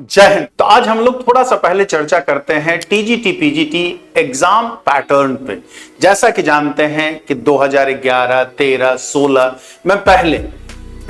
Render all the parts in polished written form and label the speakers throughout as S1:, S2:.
S1: जय हिंद। तो आज हम लोग थोड़ा सा पहले चर्चा करते हैं टीजीटी पीजीटी एग्जाम पैटर्न पे। जैसा कि जानते हैं कि 2011, 13, 16 में पहले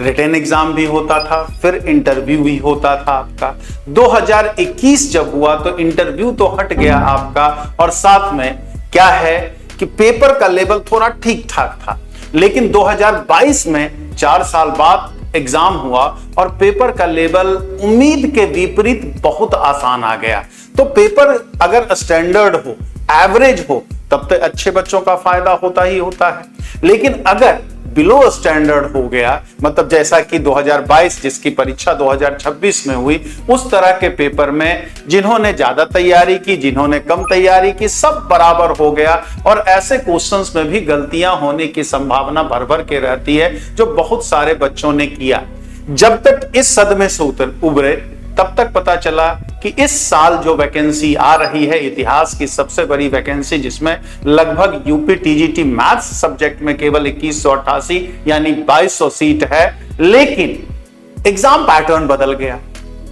S1: रिटन एग्जाम भी होता था, फिर इंटरव्यू भी होता था आपका। 2021 जब हुआ तो इंटरव्यू तो हट गया आपका, और साथ में क्या है कि पेपर का लेवल थोड़ा ठीक ठाक था। लेकिन 2022 में 4 साल बाद एग्जाम हुआ और पेपर का लेवल उम्मीद के विपरीत बहुत आसान आ गया। तो पेपर अगर स्टैंडर्ड हो, एवरेज हो, तब तो अच्छे बच्चों का फायदा होता ही होता है। लेकिन अगर बिलो स्टैंडर्ड हो गया, मतलब जैसा कि 2022 जिसकी परीक्षा 2026 में हुई, उस तरह के पेपर में जिन्होंने ज्यादा तैयारी की, जिन्होंने कम तैयारी की, सब बराबर हो गया। और ऐसे क्वेश्चंस में भी गलतियां होने की संभावना भर भर के रहती है, जो बहुत सारे बच्चों ने किया। जब तक इस सदमे से उबरे तब तक पता चला कि इस साल जो वैकेंसी आ रही है, इतिहास की सबसे बड़ी वैकेंसी, जिसमें लगभग यूपी टीजीटी मैथ्स सब्जेक्ट में केवल 2188 यानी 2200 सीट है। लेकिन एग्जाम पैटर्न बदल गया।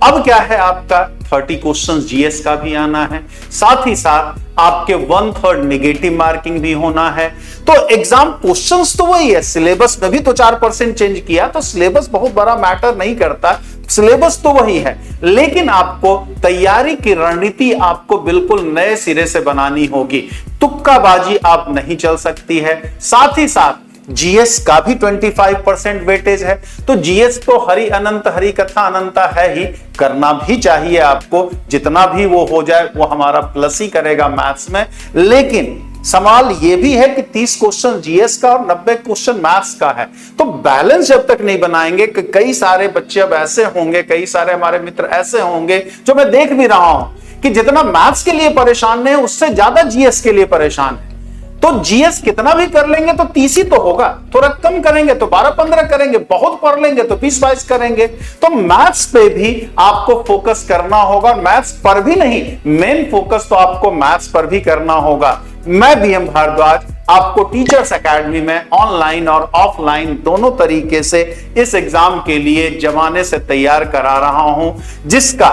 S1: अब क्या है, आपका 30 क्वेश्चंस जीएस का भी आना है, साथ ही साथ आपके 1/3 नेगेटिव मार्किंग भी होना है। तो एग्जाम क्वेश्चंस तो वही है, सिलेबस में भी तो 4% चेंज किया, तो सिलेबस बहुत बड़ा मैटर नहीं करता, सिलेबस तो वही है। लेकिन आपको तैयारी की रणनीति आपको बिल्कुल नए सिरे से बनानी होगी। तुक्काबाजी आप नहीं चल सकती है। साथ ही साथ जीएस का भी 25% वेटेज है, तो जीएस तो हरि अनंत हरि कथा अनंता है ही, करना भी चाहिए आपको। जितना भी वो हो जाए वो हमारा प्लस ही करेगा मैथ्स में। लेकिन सवाल ये भी है कि 30 क्वेश्चन जीएस का और 90 क्वेश्चन मैथ्स का है। तो बैलेंस जब तक नहीं बनाएंगे, कि कई सारे बच्चे अब ऐसे होंगे, कई सारे हमारे मित्र ऐसे होंगे जो मैं देख भी रहा हूं कि जितना मैथ्स के लिए परेशान है उससे ज्यादा जीएस के लिए परेशान है। तो जीएस कितना भी कर लेंगे तो 30 ही तो होगा, थोड़ा कम करेंगे तो 12-15 करेंगे, बहुत पढ़ लेंगे तो 20-22 करेंगे। तो मैथ्स पे भी आपको फोकस करना होगा, मैथ्स पर भी नहीं, मेन फोकस तो आपको मैथ्स पर भी करना होगा। मैं बीएम भारद्वाज आपको टीचर्स एकेडमी में ऑनलाइन और ऑफलाइन दोनों तरीके से इस एग्जाम के लिए जमाने से तैयार करा रहा हूं, जिसका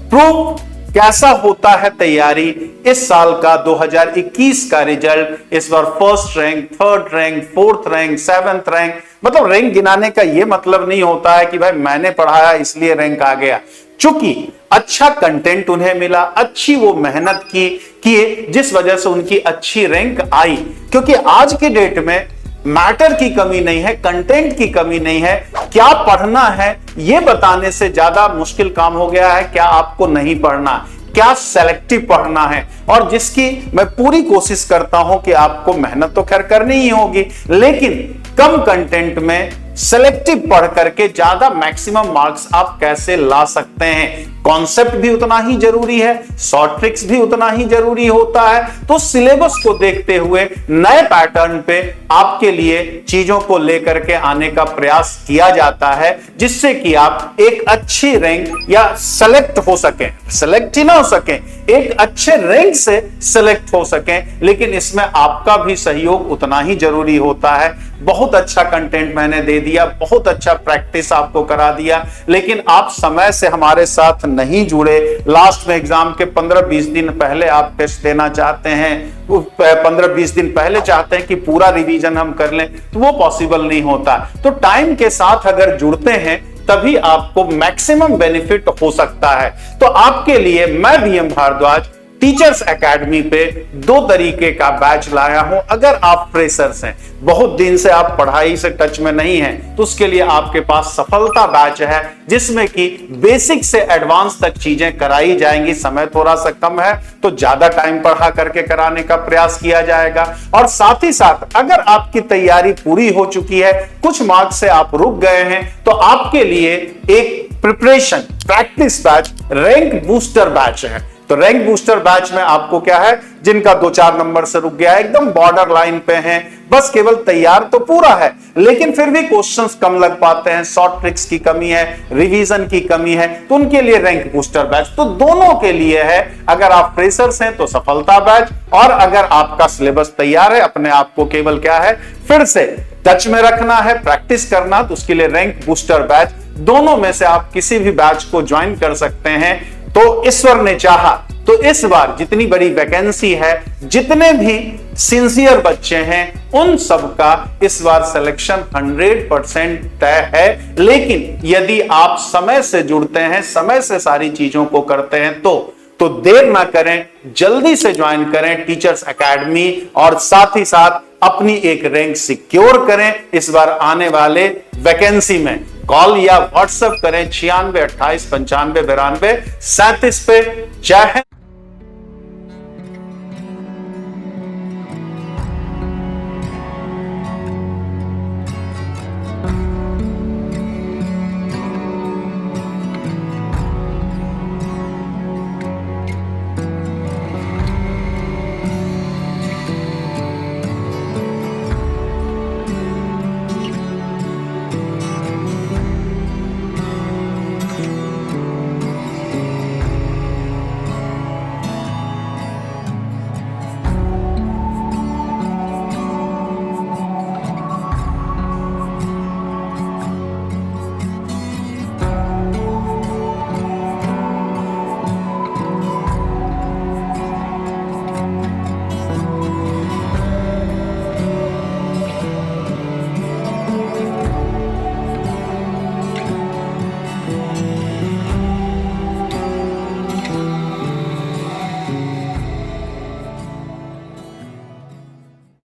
S1: प्रूफ कैसा होता है तैयारी। इस साल का 2021 का रिजल्ट इस बार first rank, third rank, fourth rank, 7th rank, मतलब रैंक गिनाने का यह मतलब नहीं होता है कि भाई मैंने पढ़ाया इसलिए रैंक आ गया। चूंकि अच्छा कंटेंट उन्हें मिला, अच्छी वो मेहनत किए, जिस वजह से उनकी अच्छी रैंक आई। क्योंकि आज की डेट में मैटर की कमी नहीं है, कंटेंट की कमी नहीं है, क्या पढ़ना है यह बताने से ज्यादा मुश्किल काम हो गया है क्या आपको नहीं पढ़ना, क्या सेलेक्टिव पढ़ना है। और जिसकी मैं पूरी कोशिश करता हूं कि आपको मेहनत तो खैर करनी ही होगी, लेकिन कम कंटेंट में सेलेक्टिव पढ़ करके ज्यादा मैक्सिमम मार्क्स आप कैसे ला सकते हैं। कॉन्सेप्ट भी उतना ही जरूरी है, शॉर्ट ट्रिक्स भी उतना ही जरूरी होता है। तो सिलेबस को देखते हुए नए पैटर्न पे आपके लिए चीजों को लेकर के आने का प्रयास किया जाता है, जिससे कि आप एक अच्छी रैंक या सेलेक्ट हो सकें, सेलेक्ट ही ना हो सकें, एक अच्छे रैंक से सेलेक्ट हो सकें। लेकिन इसमें आपका भी सहयोग उतना ही जरूरी होता है। बहुत अच्छा कंटेंट मैंने दे दिया, बहुत अच्छा प्रैक्टिस आपको करा दिया, लेकिन आप समय से हमारे साथ नहीं जुड़े। लास्ट में एग्जाम के 15-20 दिन पहले आप टेस्ट देना चाहते हैं, 15-20 दिन पहले चाहते हैं कि पूरा रिवीजन हम कर लें, तो वो पॉसिबल नहीं होता। तो टाइम के साथ अगर जुड़ते हैं तभी आपको मैक्सिमम बेनिफिट हो सकता है। तो आपके लिए मैं बीएम भारद्वाज टीचर्स एकेडमी पे 2 तरीके का बैच लाया हूं। अगर आप फ्रेशर्स हैं, बहुत दिन से आप पढ़ाई से टच में नहीं हैं, तो उसके लिए आपके पास सफलता बैच है, जिसमें कि बेसिक से एडवांस तक चीजें कराई जाएंगी। समय थोड़ा सा कम है तो ज्यादा टाइम पढ़ा करके कराने का प्रयास किया जाएगा। और साथ ही साथ अगर आपकी तैयारी पूरी हो चुकी है, कुछ मार्क्स से आप रुक गए हैं, तो आपके लिए एक preparation practice batch rank booster batch है। तो रैंक बूस्टर बैच में आपको क्या है, जिनका 2-4 नंबर से रुक गया है, एकदम बॉर्डर लाइन पे हैं, बस केवल तैयार तो पूरा है, लेकिन फिर भी क्वेश्चंस कम लग पाते हैं, शॉर्ट ट्रिक्स की कमी है, रिवीजन की कमी है, तो उनके लिए रैंक बूस्टर बैच। तो दोनों के लिए है। अगर आप फ्रेशर्स हैं तो सफलता बैच, और अगर आपका सिलेबस तैयार है, अपने आप को केवल क्या है, फिर से टच में रखना है, प्रैक्टिस करना, तो उसके लिए रैंक बूस्टर बैच, दोनों में से आप किसी भी बैच को ज्वाइन कर सकते हैं। तो ईश्वर ने चाहा तो इस बार जितनी बड़ी वैकेंसी है, जितने भी सिंसियर बच्चे हैं, उन सब का इस बार सिलेक्शन 100% तय है। लेकिन यदि आप समय से जुड़ते हैं, समय से सारी चीजों को करते हैं, तो देर ना करें, जल्दी से ज्वाइन करें टीचर्स एकेडमी और साथ ही साथ अपनी एक रैंक सिक्योर करें। इस बार आने वाले वैकेंसी में कॉल या व्हाट्सएप करें 96 28 95 92 37 पे। जय हिंद।